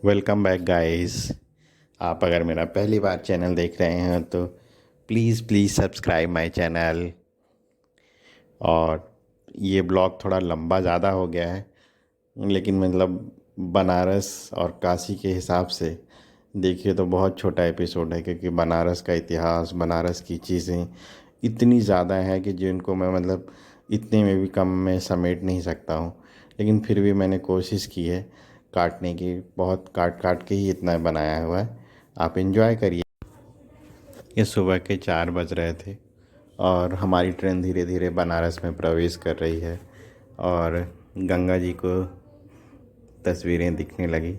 Welcome back guys. आप अगर मेरा पहली बार चैनल देख रहे हैं तो प्लीज़ सब्सक्राइब माय चैनल। और ये ब्लॉग थोड़ा लंबा ज़्यादा हो गया है, लेकिन मतलब बनारस और काशी के हिसाब से देखिए तो बहुत छोटा एपिसोड है, क्योंकि बनारस का इतिहास, बनारस की चीज़ें इतनी ज़्यादा हैं कि जिनको मैं मतलब इतने में भी कम में समेट नहीं सकता हूँ। लेकिन फिर भी मैंने कोशिश की है काटने की, बहुत काट काट के ही इतना बनाया हुआ है। आप एंजॉय करिए। ये सुबह के 4 बज रहे थे और हमारी ट्रेन धीरे धीरे बनारस में प्रवेश कर रही है और गंगा जी को तस्वीरें दिखने लगी।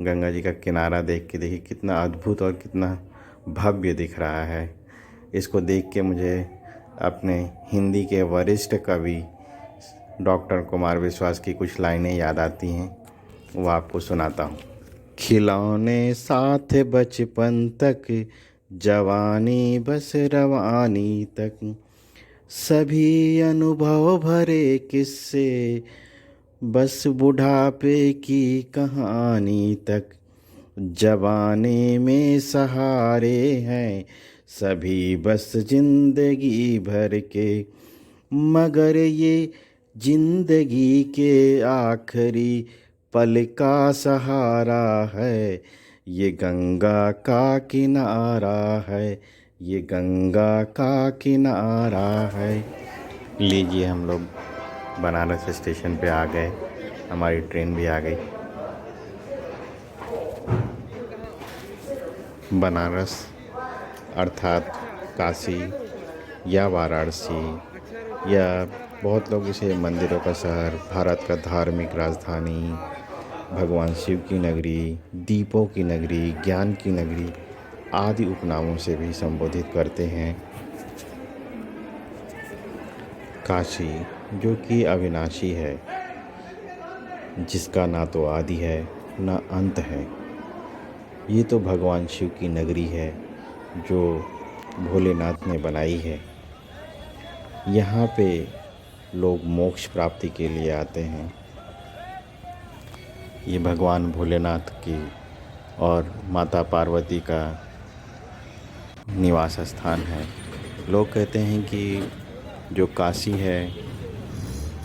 गंगा जी का किनारा देख के देखिए कितना अद्भुत और कितना भव्य दिख रहा है। इसको देख के मुझे अपने हिंदी के वरिष्ठ कवि डॉक्टर कुमार विश्वास की कुछ लाइनें याद आती हैं, वो आपको सुनाता हूँ। खिलौने साथ बचपन तक, जवानी बस रवानी तक, सभी अनुभव भरे किस्से, बस बुढ़ापे की कहानी तक। जवानी में सहारे हैं सभी बस जिंदगी भर के, मगर ये जिंदगी के आखिरी पल का सहारा है। ये गंगा का किनारा है, ये गंगा का किनारा है। लीजिए, हम लोग बनारस स्टेशन पे आ गए, हमारी ट्रेन भी आ गई। बनारस अर्थात काशी या वाराणसी या बहुत लोग इसे मंदिरों का शहर, भारत का धार्मिक राजधानी, भगवान शिव की नगरी, दीपों की नगरी, ज्ञान की नगरी आदि उपनामों से भी संबोधित करते हैं। काशी जो कि अविनाशी है, जिसका ना तो आदि है ना अंत है, ये तो भगवान शिव की नगरी है जो भोलेनाथ ने बनाई है। यहाँ पे लोग मोक्ष प्राप्ति के लिए आते हैं। ये भगवान भोलेनाथ की और माता पार्वती का निवास स्थान है। लोग कहते हैं कि जो काशी है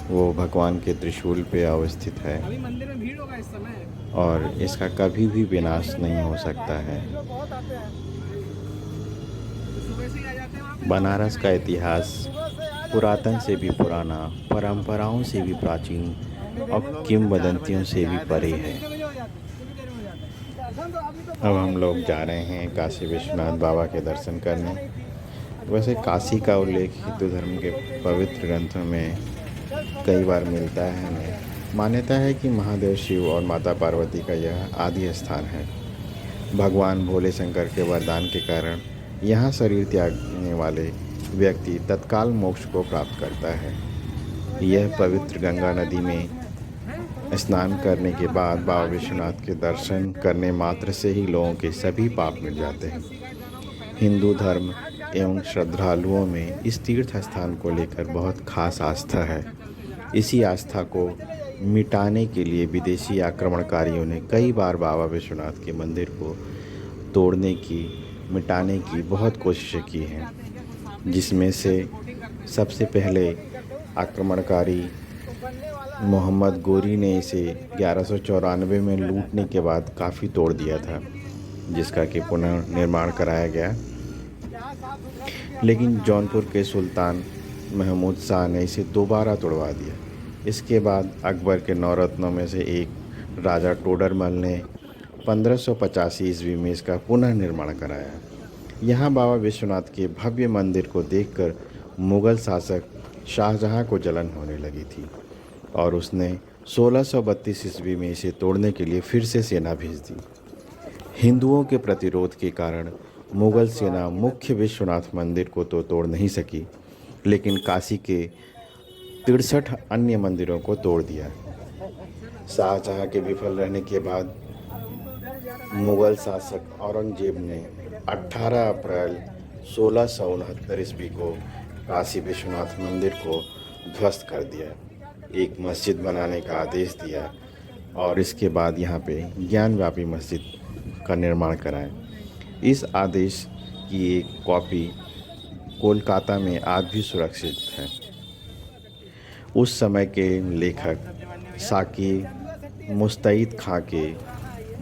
वो भगवान के त्रिशूल पे अवस्थित है अभी मंदिर में भीड़ होगा इस समय और इसका कभी भी विनाश नहीं हो सकता है। लोग बहुत आते हैं तो सुबह से ही आ जाते हैं वहाँ पे बनारस का इतिहास पुरातन से भी पुराना, परंपराओं से भी प्राचीन और किंवदंतियों से भी परे है। कितने बजे हो जाते हैं कितनी देर में हो जाते हैं दर्शन तो अभी तो अब हम लोग जा रहे हैं काशी विश्वनाथ बाबा के दर्शन करने। वैसे काशी का उल्लेख हिंदू धर्म के पवित्र ग्रंथों में कई बार मिलता है हमें। मान्यता है कि महादेव शिव और माता पार्वती का यह आदि स्थान है। भगवान भोले शंकर के वरदान के कारण यहाँ शरीर त्यागने वाले व्यक्ति तत्काल मोक्ष को प्राप्त करता है। यह पवित्र गंगा नदी में स्नान करने के बाद बाबा विश्वनाथ के दर्शन करने मात्र से ही लोगों के सभी पाप मिट जाते हैं। हिंदू धर्म एवं श्रद्धालुओं में इस तीर्थ स्थान को लेकर बहुत खास आस्था है। इसी आस्था को मिटाने के लिए विदेशी आक्रमणकारियों ने कई बार बाबा विश्वनाथ के मंदिर को तोड़ने की, मिटाने की बहुत कोशिशें की हैं, जिसमें से सबसे पहले आक्रमणकारी मोहम्मद गोरी ने इसे 1194 में लूटने के बाद काफ़ी तोड़ दिया था, जिसका कि पुनर्निर्माण कराया गया। लेकिन जौनपुर के सुल्तान महमूद शाह ने इसे दोबारा तोड़वा दिया। इसके बाद अकबर के नौरत्नों में से एक राजा टोडरमल ने 1585 ईस्वी में इसका पुनर्निर्माण कराया। यहाँ बाबा विश्वनाथ के भव्य मंदिर को देखकर मुग़ल शासक शाहजहाँ को जलन होने लगी थी और उसने 1632 ईस्वी में इसे तोड़ने के लिए फिर से सेना भेज दी। हिंदुओं के प्रतिरोध के कारण मुग़ल सेना मुख्य विश्वनाथ मंदिर को तो तोड़ नहीं सकी, लेकिन काशी के 63 अन्य मंदिरों को तोड़ दिया। शाहजहाँ के विफल रहने के बाद मुग़ल शासक औरंगजेब ने 18 अप्रैल 1669 ईस्वी को काशी विश्वनाथ मंदिर को ध्वस्त कर दिया, एक मस्जिद बनाने का आदेश दिया और इसके बाद यहाँ पे ज्ञानव्यापी मस्जिद का निर्माण कराया। इस आदेश की एक कॉपी कोलकाता में आज भी सुरक्षित है। उस समय के लेखक साकी मुस्तैद खां के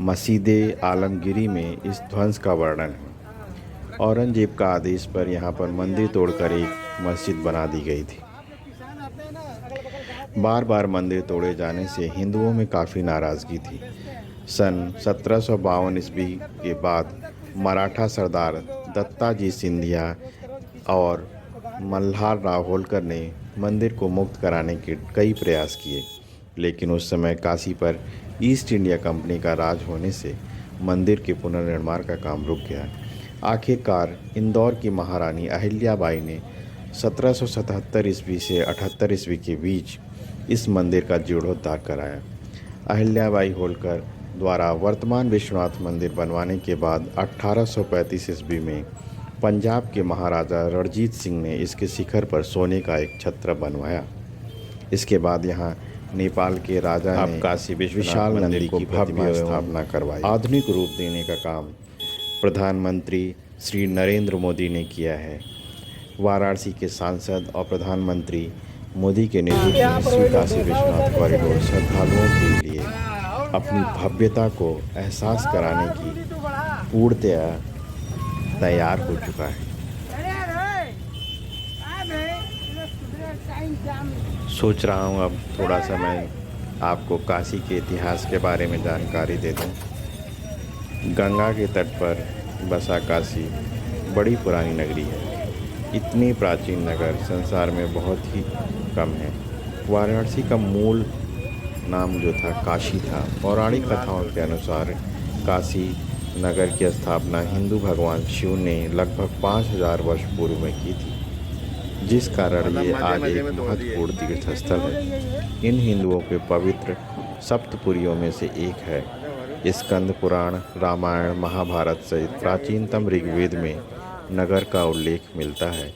मस्जिद आलमगीरी में इस ध्वंस का वर्णन है। औरंगजेब का आदेश पर यहाँ पर मंदिर तोड़कर एक मस्जिद बना दी गई थी। बार बार मंदिर तोड़े जाने से हिंदुओं में काफ़ी नाराज़गी थी। सन 1752 ईस्वी के बाद मराठा सरदार दत्ताजी सिंधिया और मल्हार राव होलकर ने मंदिर को मुक्त कराने के कई प्रयास किए, लेकिन उस समय काशी पर ईस्ट इंडिया कंपनी का राज होने से मंदिर के पुनर्निर्माण का काम रुक गया। आखिरकार इंदौर की महारानी अहिल्याबाई ने 1777 ईस्वी से 78 ईस्वी के बीच इस मंदिर का जीर्णोद्धार कराया। अहिल्याबाई होलकर द्वारा वर्तमान विश्वनाथ मंदिर बनवाने के बाद 1835 ईस्वी में पंजाब के महाराजा रणजीत सिंह ने इसके शिखर पर सोने का एक छत्र बनवाया। इसके बाद यहाँ नेपाल के राजा ने काशी विशाल मंदिर की भव्य स्थापना करवाई। आधुनिक रूप देने का काम प्रधानमंत्री श्री नरेंद्र मोदी ने किया है। वाराणसी के सांसद और प्रधानमंत्री मोदी के नेतृत्व में श्री काशी विश्वनाथ कॉरिडोर श्रद्धालुओं के लिए अपनी भव्यता को एहसास कराने की पूर्णतया तैयार हो चुका है। सोच रहा हूँ अब थोड़ा सा मैं आपको काशी के इतिहास के बारे में जानकारी दे दूँ। गंगा के तट पर बसा काशी बड़ी पुरानी नगरी है। इतनी प्राचीन नगर संसार में बहुत ही कम है। वाराणसी का मूल नाम जो था काशी था। पौराणिक कथाओं के अनुसार काशी नगर की स्थापना हिंदू भगवान शिव ने लगभग 5000 वर्ष पूर्व में की थी, जिस कारण ये आज एक महत्वपूर्ण तीर्थ स्थल है। इन हिंदुओं के पवित्र सप्तपुरियों में से एक है। स्कंद पुराण, रामायण, महाभारत सहित प्राचीनतम ऋग्वेद में नगर का उल्लेख मिलता है।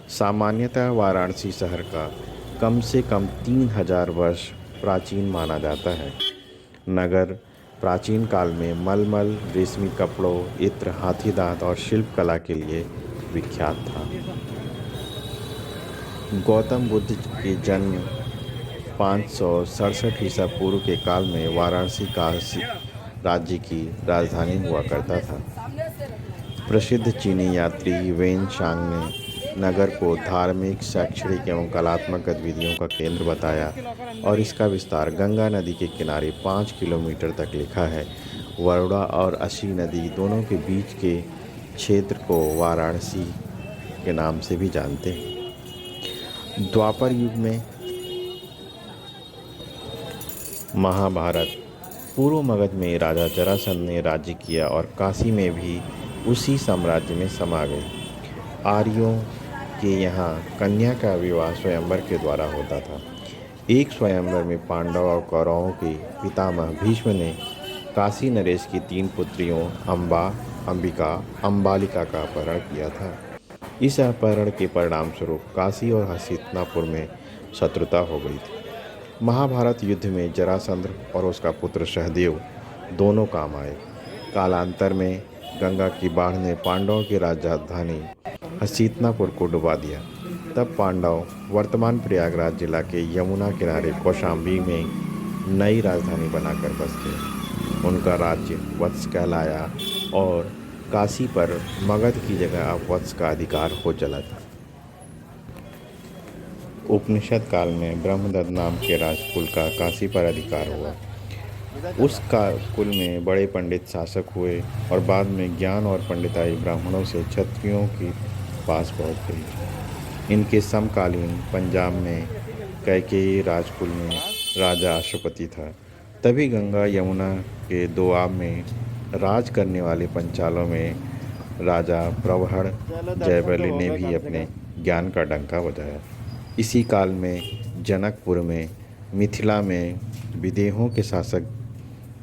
सामान्यतः वाराणसी शहर का कम से कम 3000 वर्ष प्राचीन माना जाता है। नगर प्राचीन काल में मलमल, रेशमी कपड़ों, इत्र, हाथी दांत और शिल्प कला के लिए विख्यात था। गौतम बुद्ध के जन्म 567 ईसा पूर्व के काल में वाराणसी काशी राज्य की राजधानी हुआ करता था। प्रसिद्ध चीनी यात्री वेन शांग ने नगर को धार्मिक, शैक्षणिक एवं कलात्मक गतिविधियों का केंद्र बताया और इसका विस्तार गंगा नदी के किनारे 5 किलोमीटर तक लिखा है। वरुणा और असी नदी दोनों के बीच के क्षेत्र को वाराणसी के नाम से भी जानते हैं। द्वापर युग में महाभारत पूर्व मगध में राजा जरासंध ने राज्य किया और काशी में भी उसी साम्राज्य में समा गए। आर्यों के यहाँ कन्या का विवाह स्वयंवर के द्वारा होता था। एक स्वयंवर में पांडव और कौरवों के पितामह भीष्म ने काशी नरेश की 3 पुत्रियों अम्बा, अंबिका, अम्बालिका का अपहरण किया था। इस अपहरण के परिणाम स्वरूप काशी और हस्तिनापुर में शत्रुता हो गई थी। महाभारत युद्ध में जरासंध और उसका पुत्र सहदेव दोनों काम आए। कालांतर में गंगा की बाढ़ ने पांडवों की राजधानी हस्तिनापुर को डुबा दिया। तब पांडव वर्तमान प्रयागराज जिला के यमुना किनारे कौशाम्बी में नई राजधानी बनाकर बस गए। उनका राज्य वत्स कहलाया और काशी पर मगध की जगह अब वत्स का अधिकार हो चला था। उपनिषद काल में ब्रह्मदत्त नाम के राजकुल का काशी पर अधिकार हुआ। उस कुल में बड़े पंडित शासक हुए और बाद में ज्ञान और पंडिताई ब्राह्मणों से क्षत्रियों के पास पहुंच गई। इनके समकालीन पंजाब में कैकेयी राजकुल में राजा अश्वपति था। तभी गंगा यमुना के दोआब में राज करने वाले पंचालों में राजा प्रवहण जयवली ने भी अपने ज्ञान का डंका बजाया। इसी काल में जनकपुर में मिथिला में विदेहों के शासक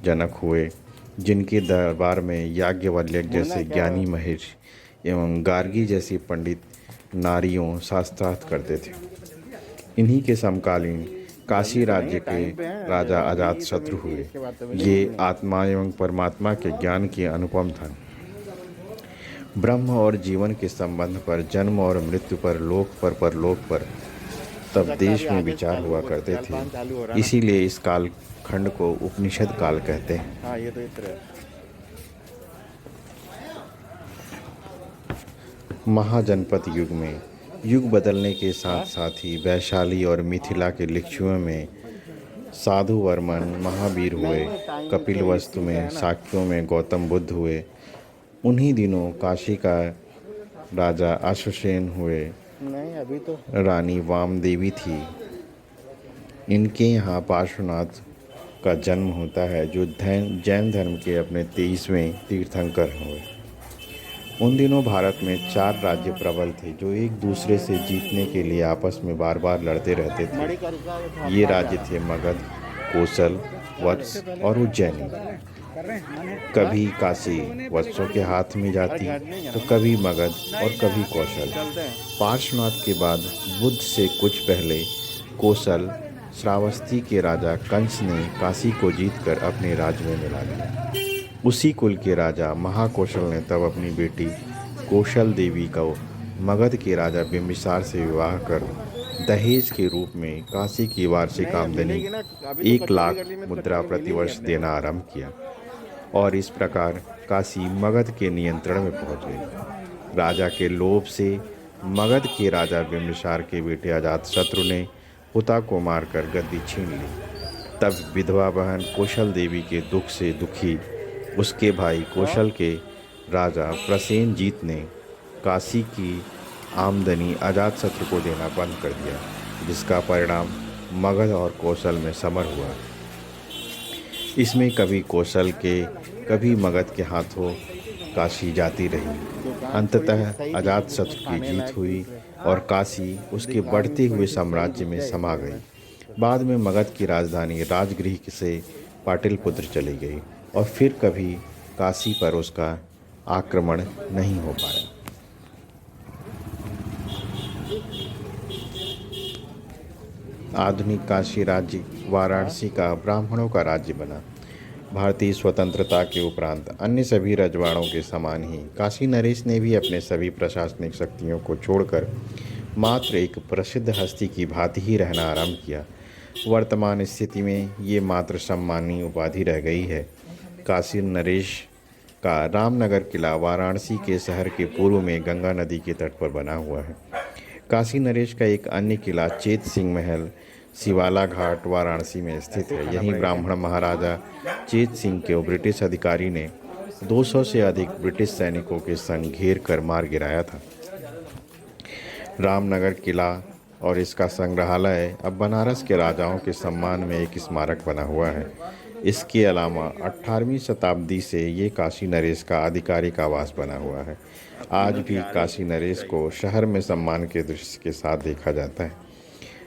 जनक हुए, जिनके दरबार में याज्ञवल्क्य जैसे ज्ञानी महर्षि एवं गार्गी जैसी पंडित नारियों शास्त्रार्थ करते थे। इन्हीं के समकालीन काशी राज्य के राजा अजातशत्रु हुए। ये आत्मा एवं परमात्मा के ज्ञान के अनुपम था। ब्रह्म और जीवन के संबंध पर, जन्म और मृत्यु पर, लोक पर, परलोक पर तब देश में विचार हुआ करते थे। इसीलिए इस काल खंड को उपनिषद काल कहते हैं। हाँ ये तो इस तरह महाजनपद युग में युग बदलने के साथ साथ ही वैशाली और मिथिला के लिच्छुओं में साधु वर्मन महावीर हुए, कपिलवस्तु में, शाक्यों में गौतम बुद्ध हुए। उन्हीं दिनों काशी का राजा अश्वसेन हुए, नहीं अभी तो रानी वामदेवी थी। इनके यहाँ पार्श्वनाथ का जन्म होता है, जो जैन धर्म के अपने 23वें तीर्थंकर हुए। उन दिनों भारत में 4 राज्य प्रबल थे, जो एक दूसरे से जीतने के लिए आपस में बार बार लड़ते रहते थे। ये राज्य थे मगध, कोसल, वत्स और उज्जैनी। कभी काशी वत्सों के हाथ में जाती तो कभी मगध और कभी कौशल। पार्श्वनाथ के बाद बुद्ध से कुछ पहले कोसल श्रावस्ती के राजा कंस ने काशी को जीतकर अपने राज्य में मिला लिया। उसी कुल के राजा महाकौशल ने तब अपनी बेटी कौशल देवी को मगध के राजा बिंबिसार से विवाह कर दहेज के रूप में काशी की वार्षिक आमदनी 1 लाख मुद्रा प्रतिवर्ष देना आरंभ किया और इस प्रकार काशी मगध के नियंत्रण में पहुंच गई। राजा के लोभ से मगध के राजा बिंबिसार के बेटे अजातशत्रु ने पिता को मारकर गद्दी छीन ली। तब विधवा बहन कौशल देवी के दुख से दुखी उसके भाई कौशल के राजा प्रसेनजीत ने काशी की आमदनी अजातशत्रु को देना बंद कर दिया, जिसका परिणाम मगध और कौशल में समर हुआ। इसमें कभी कौशल के कभी मगध के हाथों काशी जाती रही। अंततः अजातशत्रु की जीत हुई और काशी उसके बढ़ते हुए साम्राज्य में समा गई। बाद में मगध की राजधानी राजगृह से पाटलिपुत्र चली गई और फिर कभी काशी पर उसका आक्रमण नहीं हो पाया। आधुनिक काशी राज्य वाराणसी का ब्राह्मणों का राज्य बना। भारतीय स्वतंत्रता के उपरांत अन्य सभी रजवाड़ों के समान ही काशी नरेश ने भी अपने सभी प्रशासनिक शक्तियों को छोड़कर मात्र एक प्रसिद्ध हस्ती की भांति ही रहना आरंभ किया। वर्तमान स्थिति में ये मात्र सम्मानी उपाधि रह गई है। काशी नरेश का रामनगर किला वाराणसी के शहर के पूर्व में गंगा नदी के तट पर बना हुआ है। काशी नरेश का एक अन्य किला चेत सिंह महल शिवाला घाट वाराणसी में स्थित है। यहीं ब्राह्मण महाराजा चेत सिंह को ब्रिटिश अधिकारी ने 200 से अधिक ब्रिटिश सैनिकों के संग घेर कर मार गिराया था। रामनगर किला और इसका संग्रहालय अब बनारस के राजाओं के सम्मान में एक स्मारक बना हुआ है। इसके अलावा 18वीं शताब्दी से ये काशी नरेश का आधिकारिक आवास बना हुआ है। आज भी काशी नरेश को शहर में सम्मान के दृश्य के साथ देखा जाता है।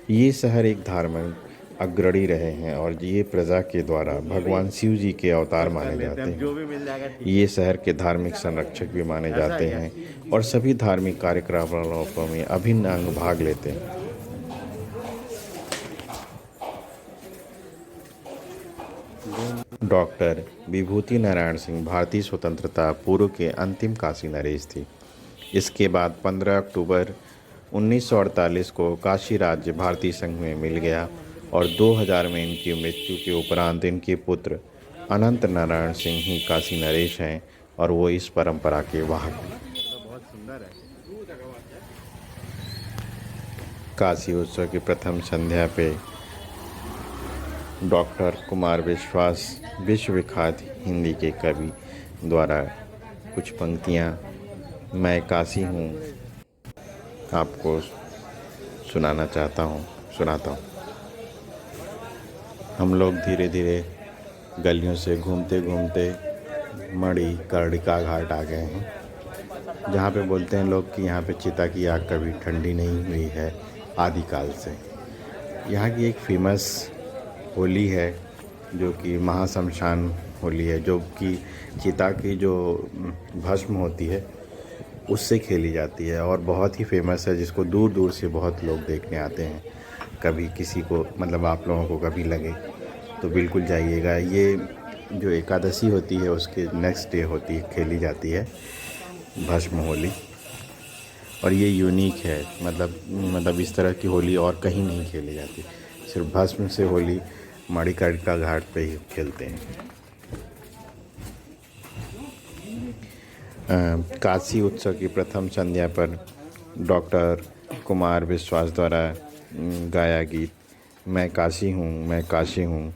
ये शहर एक धार्मिक अग्रणी रहे हैं और ये प्रजा के द्वारा भगवान शिव जी के अवतार माने जाते हैं। ये शहर के धार्मिक संरक्षक भी माने जाते हैं और सभी धार्मिक कार्यकलापों में अभिन्न अंग भाग लेते हैं। डॉक्टर विभूति नारायण सिंह भारतीय स्वतंत्रता पूर्व के अंतिम काशी नरेश थी। इसके बाद 15 अक्टूबर 1948 को काशी राज्य भारतीय संघ में मिल गया और 2000 में इनकी मृत्यु के उपरांत इनके पुत्र अनंत नारायण सिंह ही काशी नरेश हैं और वो इस परंपरा के वाहक हैं। काशी उत्सव की प्रथम संध्या पे डॉक्टर कुमार विश्वास विश्वविख्यात हिंदी के कवि द्वारा कुछ पंक्तियाँ मैं काशी हूँ आपको सुनाता हूँ। हम लोग धीरे धीरे गलियों से घूमते घूमते मणि कर्णिका घाट आ गए हैं, जहाँ पे बोलते हैं लोग कि यहाँ पे चिता की आग कभी ठंडी नहीं हुई है आदिकाल से। यहाँ की एक फेमस होली है जो कि महाशमशान होली है, जो कि चिता की जो भस्म होती है उससे खेली जाती है और बहुत ही फेमस है, जिसको दूर दूर से बहुत लोग देखने आते हैं। कभी किसी को मतलब आप लोगों को कभी लगे तो बिल्कुल जाइएगा। ये जो एकादशी होती है उसके नेक्स्ट डे होती है, खेली जाती है भस्म होली। और ये यूनिक है, मतलब इस तरह की होली और कहीं नहीं खेली जाती, सिर्फ भस्म से होली मणिकर्णिका घाट पे ही खेलते हैं। काशी उत्सव की प्रथम संध्या पर डॉक्टर कुमार विश्वास द्वारा गाया गीत मैं काशी हूँ मैं काशी हूँ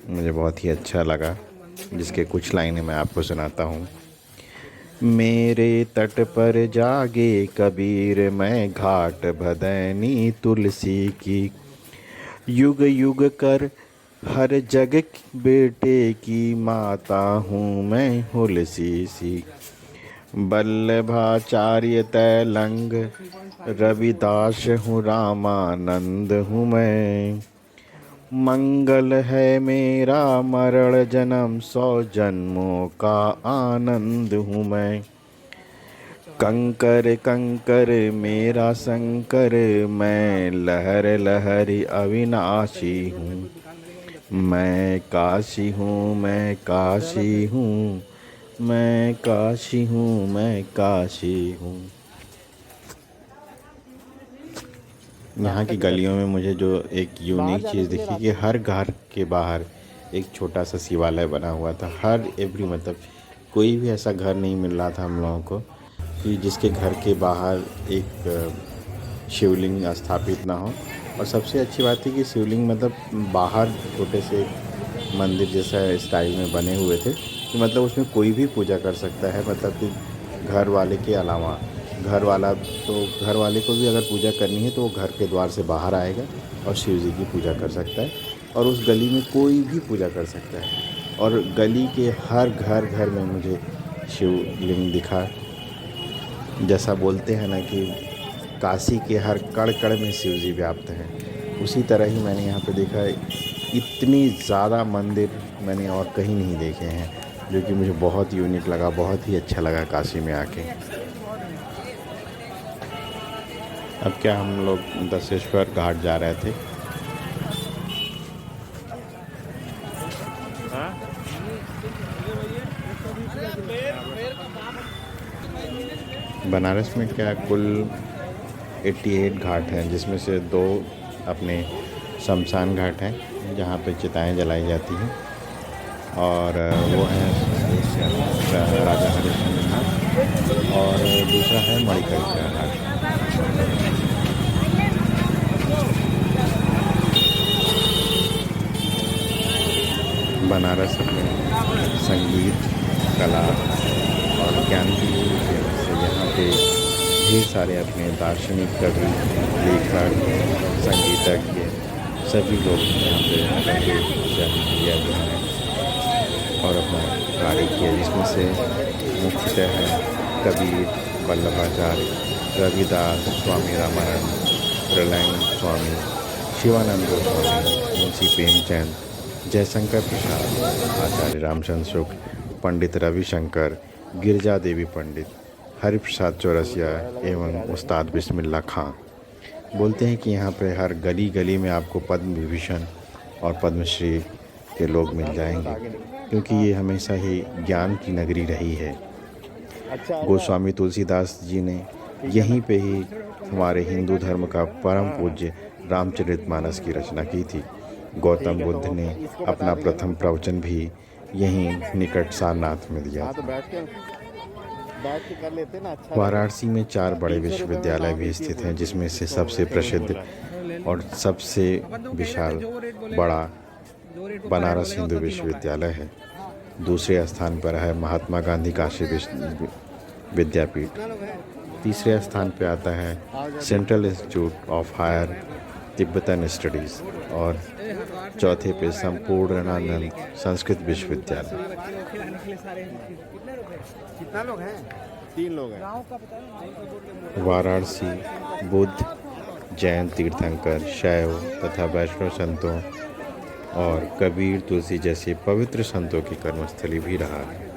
मुझे बहुत ही अच्छा लगा, जिसके कुछ लाइनें मैं आपको सुनाता हूँ। मेरे तट पर जागे कबीर मैं घाट भदैनी तुलसी की, युग युग कर हर जग बेटे की माता हूँ मैं हुलसी सी। वल्लभाचार्य तैलंग रविदास हूँ रामानंद हूँ मैं, मंगल है मेरा मरण जन्म 100 जन्मों का आनंद हूँ मैं। कंकर कंकर मेरा शंकर मैं लहर लहरी अविनाशी हूँ, मैं काशी हूँ मैं काशी हूँ मैं काशी हूँ मैं काशी हूँ। यहाँ की गलियों में मुझे जो एक यूनिक चीज़ दिखी कि हर घर के बाहर एक छोटा सा शिवालय बना हुआ था। हर एवरी मतलब कोई भी ऐसा घर नहीं मिल रहा था हम लोगों को कि जिसके घर के बाहर एक शिवलिंग स्थापित ना हो। और सबसे अच्छी बात थी कि शिवलिंग मतलब बाहर छोटे से मंदिर जैसा स्टाइल में बने हुए थे कि मतलब उसमें कोई भी पूजा कर सकता है, मतलब कि घर वाले के अलावा घर वाला तो घर वाले को भी अगर पूजा करनी है तो वो घर के द्वार से बाहर आएगा और शिव जी की पूजा कर सकता है, और उस गली में कोई भी पूजा कर सकता है। और गली के हर घर में मुझे शिवलिंग दिखा। जैसा बोलते हैं ना कि काशी के हर कण कण में शिव जी व्याप्त हैं, उसी तरह ही मैंने यहाँ पे देखा है। इतनी ज़्यादा मंदिर मैंने और कहीं नहीं देखे हैं, जो कि मुझे बहुत यूनिक लगा, बहुत ही अच्छा लगा काशी में आके। अब क्या हम लोग दशेश्वर घाट जा रहे थे। बनारस में क्या कुल 88 घाट हैं, जिसमें से 2 अपने शमशान घाट हैं जहाँ पे चिताएं जलाई जाती हैं, और वो हैं राजा हरिश्चंद्र घाट और दूसरा है मणिकर्णिका घाट। बनारस अपने संगीत कला और ज्ञान की फेमस है। यहाँ पे ढेर सारे अपने दार्शनिक कवि लेखक संगीतज्ञ सभी लोग यहाँ पे जन्म लिया गया है और अपना कार्य किया, जिसमें से मुख्यतः है कबीर, वल्लभाचार्य, रविदास, स्वामी रामानंद, प्रलय स्वामी, शिवानंद गोस्वामी, मुंशी प्रेमचंद, जयशंकर प्रसाद, आचार्य रामचंद्र शुक्ल, पंडित रविशंकर, गिरजा देवी पंडित, हरिप्रसाद चौरसिया एवं उस्ताद बिस्मिल्लाह खां। बोलते हैं कि यहाँ पे हर गली गली में आपको पद्म विभूषण और पद्मश्री के लोग मिल जाएंगे, क्योंकि ये हमेशा ही ज्ञान की नगरी रही है। गोस्वामी तुलसीदास जी ने यहीं पे ही हमारे हिंदू धर्म का परम पूज्य रामचरितमानस की रचना की थी। गौतम बुद्ध ने अपना प्रथम प्रवचन भी यहीं निकट सारनाथ में दिया था। वाराणसी में 4 बड़े विश्वविद्यालय भी स्थित हैं, जिसमें से सबसे प्रसिद्ध और सबसे विशाल बड़ा बनारस हिंदू विश्वविद्यालय है। दूसरे स्थान पर है महात्मा गांधी काशी विद्यापीठ। तीसरे स्थान पर आता है central institute of higher Tibetan studies, और चौथे पे संपूर्णानंद संस्कृत विश्वविद्यालय। कितना लोग हैं? 3 लोग हैं। वाराणसी बुद्ध, जैन तीर्थंकर, शैव तथा वैष्णव संतों और कबीर, तुलसी जैसे पवित्र संतों की कर्मस्थली भी रहा है।